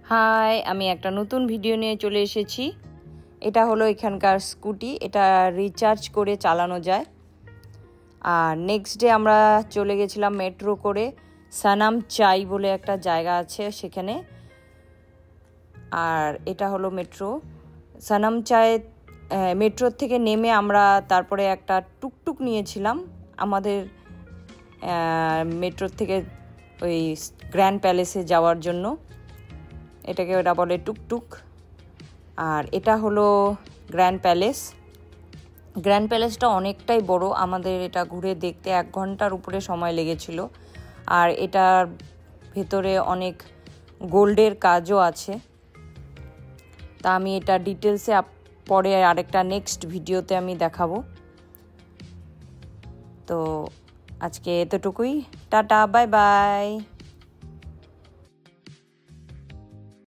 High, আমি একটা নতুন ভিডিও নিয়ে চলে এসেছি। এটা হলো এখানকার স্কুটি, এটা রিচার্জ করে চালানো যায়। আর নেক্সট ডে আমরা চলে গেছিলাম মেট্রো করে সানাম চাই বলে একটা জায়গা আছে সেখানে। আর এটা হলো মেট্রো সানাম চাই। মেট্রোর থেকে নেমে আমরা তারপরে একটা টুকটুক নিয়েছিলাম আমাদের মেট্রোর থেকে ওই গ্র্যান্ড প্যালেসে যাওয়ার জন্য। এটাকে ওটা বলে টুকটুক। আর এটা হলো গ্র্যান্ড প্যালেস। গ্র্যান্ড প্যালেসটা অনেকটাই বড়, আমাদের এটা ঘুরে দেখতে 1 ঘন্টার উপরে সময় লেগেছিল। আর এটার ভেতরে অনেক গোল্ডের কাজও আছে। তা আমি এটা ডিটেলসে পরে আরেকটা নেক্সট ভিডিওতে আমি দেখাবো। তো আজকে এতটুকুই, টাটা, বাই বাই।